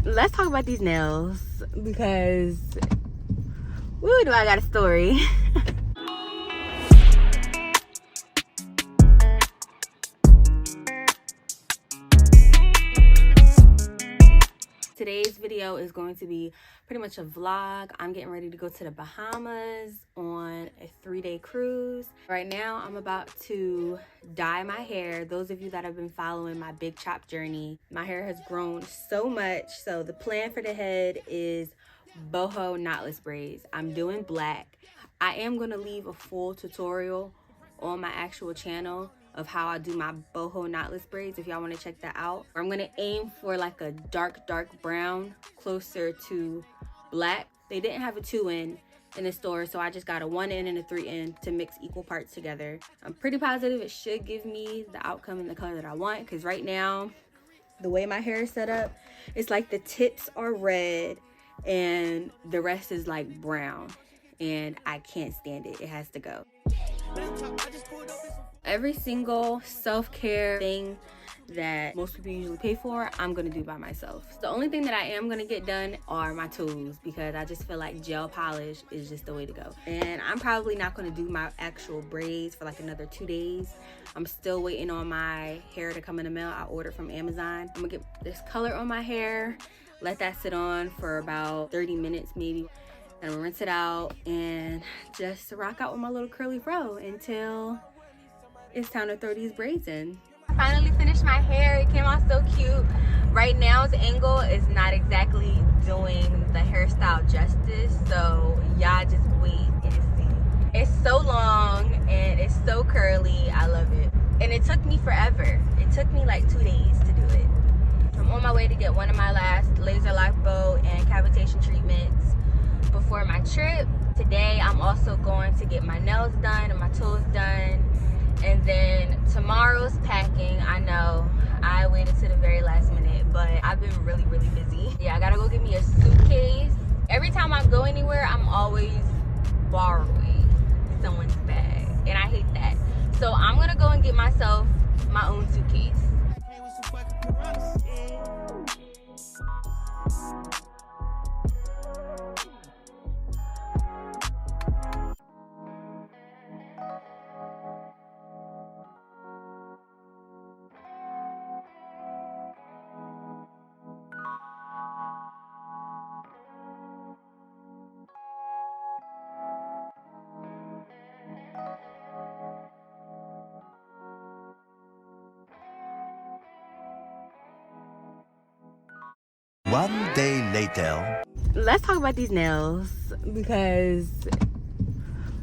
let's talk about these nails because woo, do I got a story. Today's video is going to be pretty much a vlog. I'm getting ready to go to the Bahamas on a 3-day cruise. Right now, I'm about to dye my hair. Those of you that have been following my big chop journey, my hair has grown so much. So the plan for the head is boho knotless braids. I'm doing black. I am going to leave a full tutorial on my actual channel of how I do my boho knotless braids if y'all want to check that out. I'm going to aim for like a dark brown closer to black. They didn't have a 2N in the store, so I just got a 1N and a 3N to mix equal parts together. I'm pretty positive it should give me the outcome and the color that I want, because right now the way my hair is set up, it's like the tips are red and the rest is like brown, and I can't stand it. It has to go. Every single self-care thing that most people usually pay for, I'm gonna do by myself. The only thing that I am gonna get done are my toes, because I just feel like gel polish is just the way to go. And I'm probably not gonna do my actual braids for like another 2 days. I'm still waiting on my hair to come in the mail. I ordered from Amazon. I'm gonna get this color on my hair, let that sit on for about 30 minutes maybe, and rinse it out and just rock out with my little curly fro until it's time to throw these braids in. I finally finished my hair. It came out so cute. Right now, the angle is not exactly doing the hairstyle justice, so y'all just wait and see. It's so long and it's so curly. I love it. And it took me forever. It took me like 2 days to do it. I'm on my way to get one of my last laser lipo and cavitation treatments before my trip. Today, I'm also going to get my nails done and my toes done. And then tomorrow's packing. I know I waited to the very last minute, but I've been really busy. Yeah, I gotta go get me a suitcase. Every time I go anywhere, I'm always borrowing someone's bag, and I hate that. So I'm gonna go and get myself my own suitcase. One day later. Let's talk about these nails because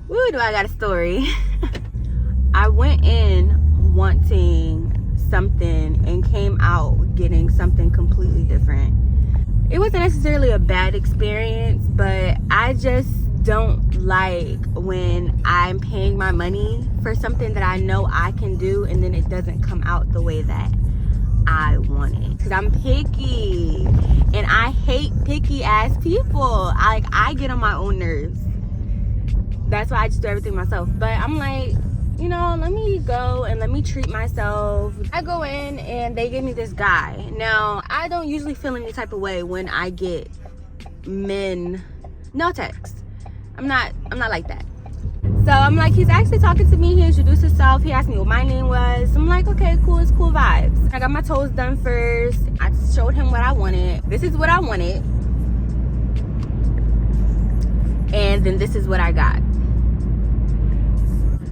woo, do I got a story. I went in wanting something and came out getting something completely different. It wasn't necessarily a bad experience, but I just don't like when I'm paying my money for something that I know I can do and then it doesn't come out the way that I want it. Because I'm picky and I hate picky ass people. I get on my own nerves. That's why I just do everything myself. But I'm like, you know, let me go and let me treat myself. I go in and they give me this guy. Now, I don't usually feel any type of way when I get men nail techs. I'm not like that. So I'm like, he's actually talking to me. He introduced himself. He asked me what my name was. I'm like, okay, cool. It's cool vibes. I got my toes done first. I showed him what I wanted. This is what I wanted. And then this is what I got.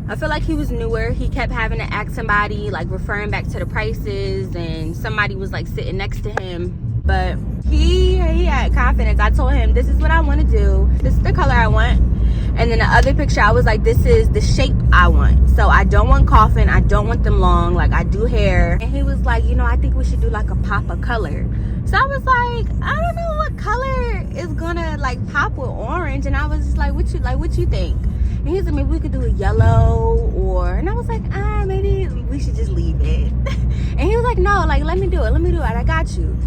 I feel like he was newer. He kept having to ask somebody, like referring back to the prices, and somebody was like sitting next to him. But he had confidence. I told him, this is what I want to do. This is the color I want. And then the other picture, I was like, this is the shape I want. So I don't want coffin. I don't want them long. Like, I do hair. And he was like, you know, I think we should do like a pop of color. So I was like, I don't know what color is gonna like pop with orange. And I was just like, what you think? And he was like, maybe we could do a yellow or, and I was like, maybe we should just leave it. And he was like, no, like, let me do it. I got you.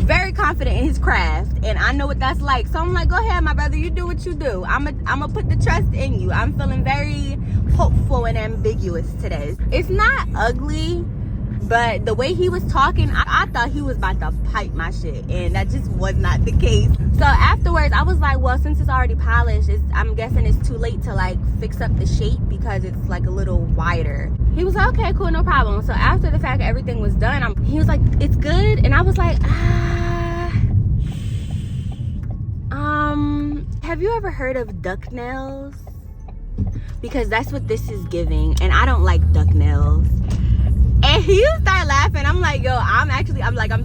Very confident in his craft, and I know what that's like. So I'm like, go ahead, my brother, you do what you do. I'm gonna put the trust in you. I'm feeling very hopeful and ambiguous today. It's not ugly, But the way he was talking, I thought he was about to pipe my shit, and that just was not the case. So afterwards, I was like, well, since it's already polished, I'm guessing it's too late to like fix up the shape because it's like a little wider. He was like, okay, cool, no problem. So after the fact everything was done, he was like, it's good. And I was like, have you ever heard of duck nails? Because that's what this is giving, and I don't like duck nails. And he started laughing. I'm like, yo, I'm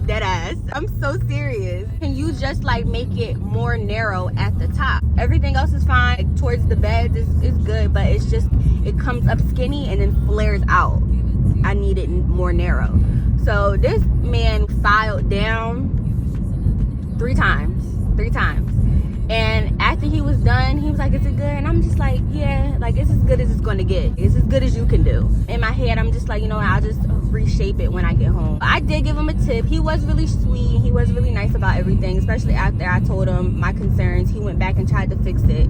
dead ass. I'm so serious. Can you just like make it more narrow at the top? Everything else is fine. Like, towards the bed is good, but it's just, it comes up skinny and then flares out. I need it more narrow. So this man filed down 3 times. And after he was done, he was like, is it good? And I'm just like, yeah, like it's as good as it's gonna get. It's as good as you can do. In my head, I'm just like, you know, I'll just reshape it when I get home. I did give him a tip. He was really sweet. He was really nice about everything, especially after I told him my concerns. He went back and tried to fix it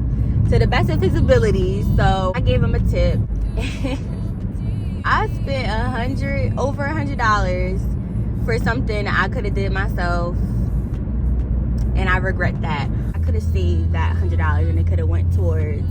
to the best of his abilities. So I gave him a tip. I spent over $100 for something I could have did myself, and I regret that. I could have saved that $100 and it could have went towards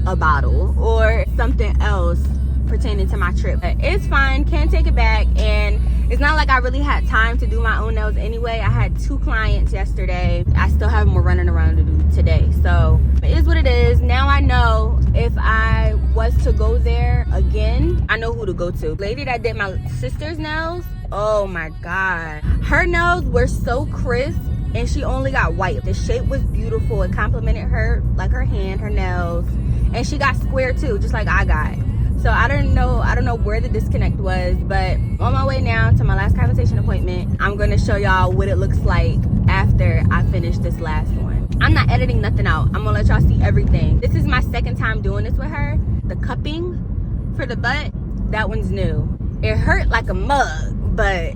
a bottle or something else pertaining to my trip. But it's fine, can't take it back. And it's not like I really had time to do my own nails anyway. I had 2 clients yesterday. I still have more running around to do today. So it is what it is. Now I know if I was to go there again, I know who to go to. Lady that did my sister's nails, oh my God. Her nails were so crisp, and she only got white. The shape was beautiful. It complimented her, like her hand, her nails, and she got square too, just like I got. So I don't know where the disconnect was, but on my way now to my last cavitation appointment, I'm gonna show y'all what it looks like after I finish this last one. I'm not editing nothing out. I'm gonna let y'all see everything. This is my 2nd time doing this with her. The cupping for the butt, that one's new. It hurt like a mug, but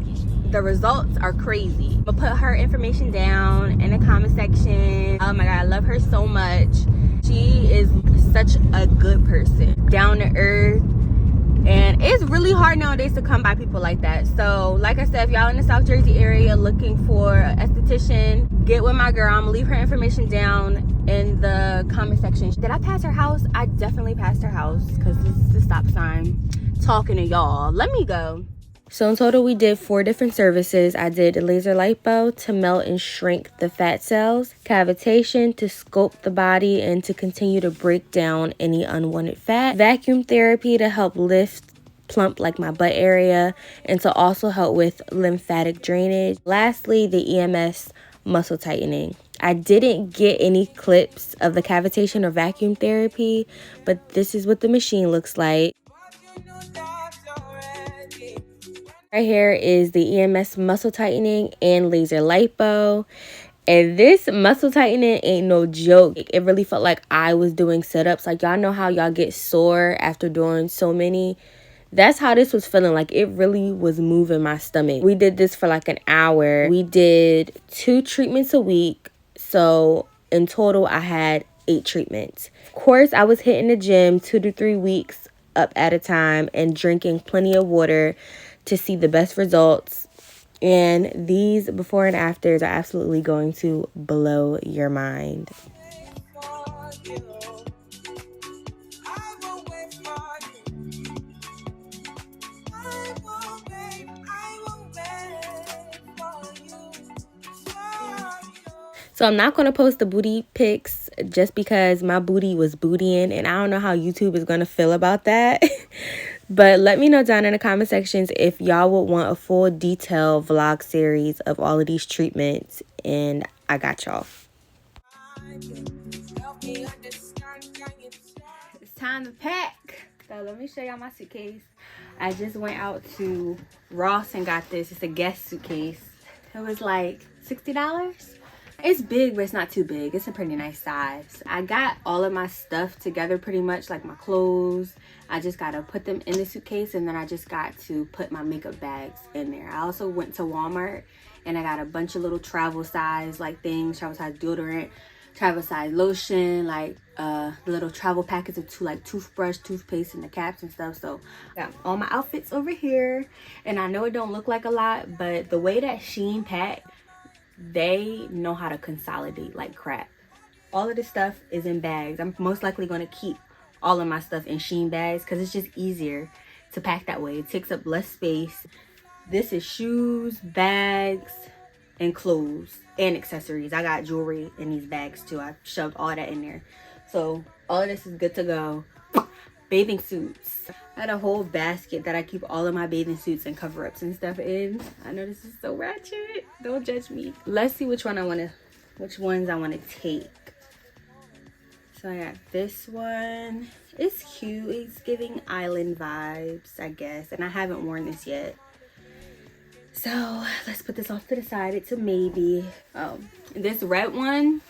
the results are crazy. I'm gonna put her information down in the comment section. Oh my God, I love her so much. She is such a good person, down to earth, and it's really hard nowadays to come by people like that. So like I said, if y'all in the South Jersey area looking for an esthetician, get with my girl. I'm gonna leave her information down in the comment section. Did I pass her house? I definitely passed her house because this is the stop sign. Talking to y'all, let me go. So in total, we did 4 different services. I did laser lipo to melt and shrink the fat cells, cavitation to sculpt the body and to continue to break down any unwanted fat, vacuum therapy to help lift, plump like my butt area, and to also help with lymphatic drainage. Lastly, the EMS muscle tightening. I didn't get any clips of the cavitation or vacuum therapy, but this is what the machine looks like. Right here is the EMS muscle tightening and laser lipo. And this muscle tightening ain't no joke. It really felt like I was doing sit-ups. Like, y'all know how y'all get sore after doing so many? That's how this was feeling. Like, it really was moving my stomach. We did this for like an hour. We did 2 treatments a week. So in total, I had 8 treatments. Of course, I was hitting the gym 2 to 3 weeks up at a time and drinking plenty of water to see the best results. And these before and afters are absolutely going to blow your mind. So I'm not going to post the booty pics just because my booty was bootying, and I don't know how YouTube is going to feel about that. But let me know down in the comment sections if y'all would want a full detailed vlog series of all of these treatments, and I got y'all. It's time to pack. So let me show y'all my suitcase. I just went out to Ross and got this. It's a guest suitcase. It was like $60. It's big, but it's not too big. It's a pretty nice size. I got all of my stuff together pretty much, like my clothes. I just got to put them in the suitcase, and then I just got to put my makeup bags in there. I also went to Walmart, and I got a bunch of little travel size like things, travel size deodorant, travel size lotion, like little travel packets of like toothbrush, toothpaste, and the caps and stuff. So got all my outfits over here, and I know it don't look like a lot, but the way that Shein pack, they know how to consolidate like crap. All of this stuff is in bags. I'm most likely going to keep all of my stuff in Shein bags because it's just easier to pack that way. It takes up less space. This is shoes, bags, and clothes and accessories. I got jewelry in these bags too. I shoved all that in there. So all of this is good to go. Bathing suits. I had a whole basket that I keep all of my bathing suits and cover-ups and stuff in. I know this is so ratchet. Don't judge me. Let's see which ones I want to take. So I got this one. It's cute. It's giving island vibes, I guess. And I haven't worn this yet. So let's put this off to the side. It's a maybe. Oh, this red one,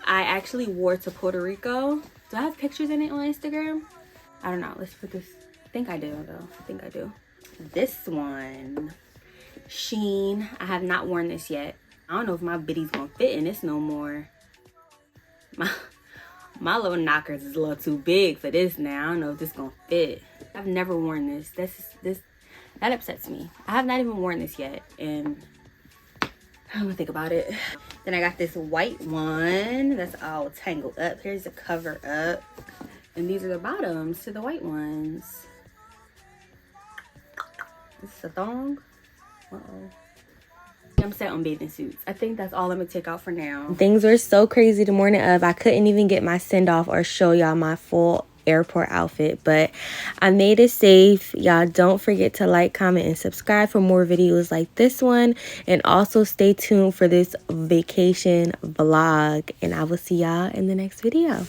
I actually wore to Puerto Rico. Do I have pictures in it on Instagram? I don't know. Let's put this. I think I do though. I think I do. This one, Shein. I have not worn this yet. I don't know if my biddy's gonna fit in this no more. My little knockers is a little too big for this now. I don't know if this gonna fit. I've never worn this. That upsets me. I have not even worn this yet, and I'm gonna think about it. Then I got this white one that's all tangled up. Here's the cover up, and these are the bottoms to the white ones. This is a thong. Uh-oh. I'm set on bathing suits. I think that's all I'm gonna take out for now. Things were so crazy the morning of. I couldn't even get my send off or show y'all my full airport outfit, but I made it safe. Y'all don't forget to like, comment, and subscribe for more videos like this one, and also stay tuned for this vacation vlog, and I will see y'all in the next video.